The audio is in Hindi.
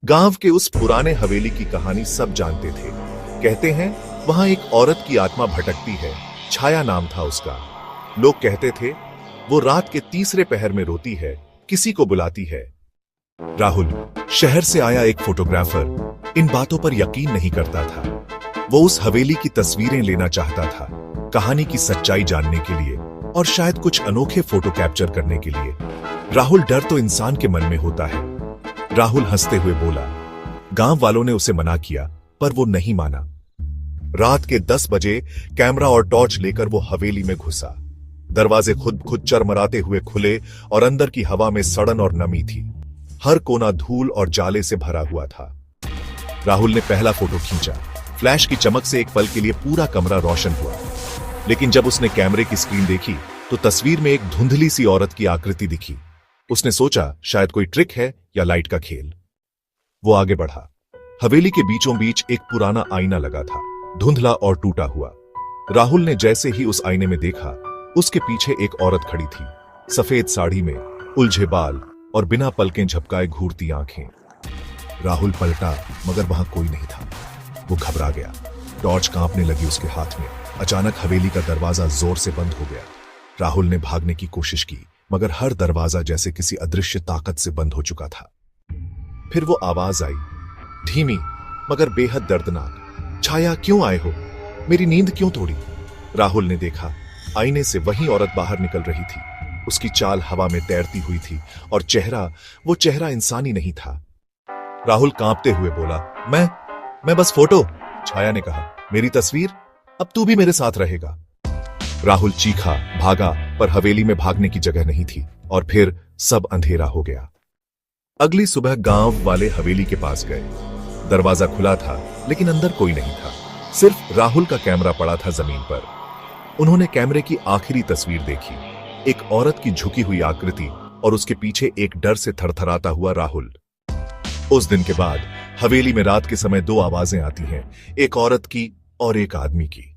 गांव के उस पुराने हवेली की कहानी सब जानते थे। कहते हैं वहां एक औरत की आत्मा भटकती है, छाया नाम था उसका। लोग कहते थे वो रात के तीसरे पहर में रोती है, किसी को बुलाती है। राहुल, शहर से आया एक फोटोग्राफर, इन बातों पर यकीन नहीं करता था। वो उस हवेली की तस्वीरें लेना चाहता था, कहानी की सच्चाई जानने के लिए और शायद कुछ अनोखे फोटो कैप्चर करने के लिए। राहुल, डर तो इंसान के मन में होता है। राहुल हंसते हुए बोला। गांव वालों ने उसे मना किया, पर वो नहीं माना। रात के 10 बजे कैमरा और टॉर्च लेकर वो हवेली में घुसा। दरवाजे खुद खुद चरमराते हुए खुले और अंदर की हवा में सड़न और नमी थी। हर कोना धूल और जाले से भरा हुआ था। राहुल ने पहला फोटो खींचा। फ्लैश की चमक से एक पल के लिए पूरा कमरा रोशन हुआ, लेकिन जब उसने कैमरे की स्क्रीन देखी तो तस्वीर में एक धुंधली सी औरत की आकृति दिखी। उसने सोचा शायद कोई ट्रिक है या लाइट का खेल। वो आगे बढ़ा। हवेली के बीचों बीच एक पुराना आईना लगा था, धुंधला और टूटा हुआ। राहुल ने जैसे ही उस आईने में देखा, उसके पीछे एक औरत खड़ी थी, सफेद साड़ी में, उलझे बाल और बिना पलकें झपकाए घूरती आंखें। राहुल पलटा, मगर वहां कोई नहीं था। वो घबरा गया। टॉर्च कांपने लगी उसके हाथ में। अचानक हवेली का दरवाजा जोर से बंद हो गया। राहुल ने भागने की कोशिश की, मगर हर दरवाजा जैसे किसी अदृश्य ताकत से बंद हो चुका था। फिर वो आवाज आई, धीमी मगर बेहद दर्दनाक। छाया, क्यों आए हो? मेरी नींद क्यों तोड़ी? राहुल ने देखा, आईने से वही औरत बाहर निकल रही थी। उसकी चाल हवा में तैरती हुई थी और वो चेहरा इंसानी नहीं था। राहुल कांपते हुए बोला, मैं बस फोटो। छाया ने कहा, मेरी तस्वीर? अब तू भी मेरे साथ रहेगा। राहुल चीखा, भागा, पर हवेली में भागने की जगह नहीं थी और फिर सब अंधेरा हो गया। अगली सुबह गांव वाले हवेली के पास गए। दरवाजा खुला था, लेकिन अंदर कोई नहीं था। सिर्फ राहुल का कैमरा पड़ा था जमीन पर। उन्होंने कैमरे की आखिरी तस्वीर देखी, एक औरत की झुकी हुई आकृति और उसके पीछे एक डर से थरथराता हुआ राहुल। उस दिन के बाद हवेली में रात के समय 2 आवाजें आती हैं, एक औरत की और एक आदमी की।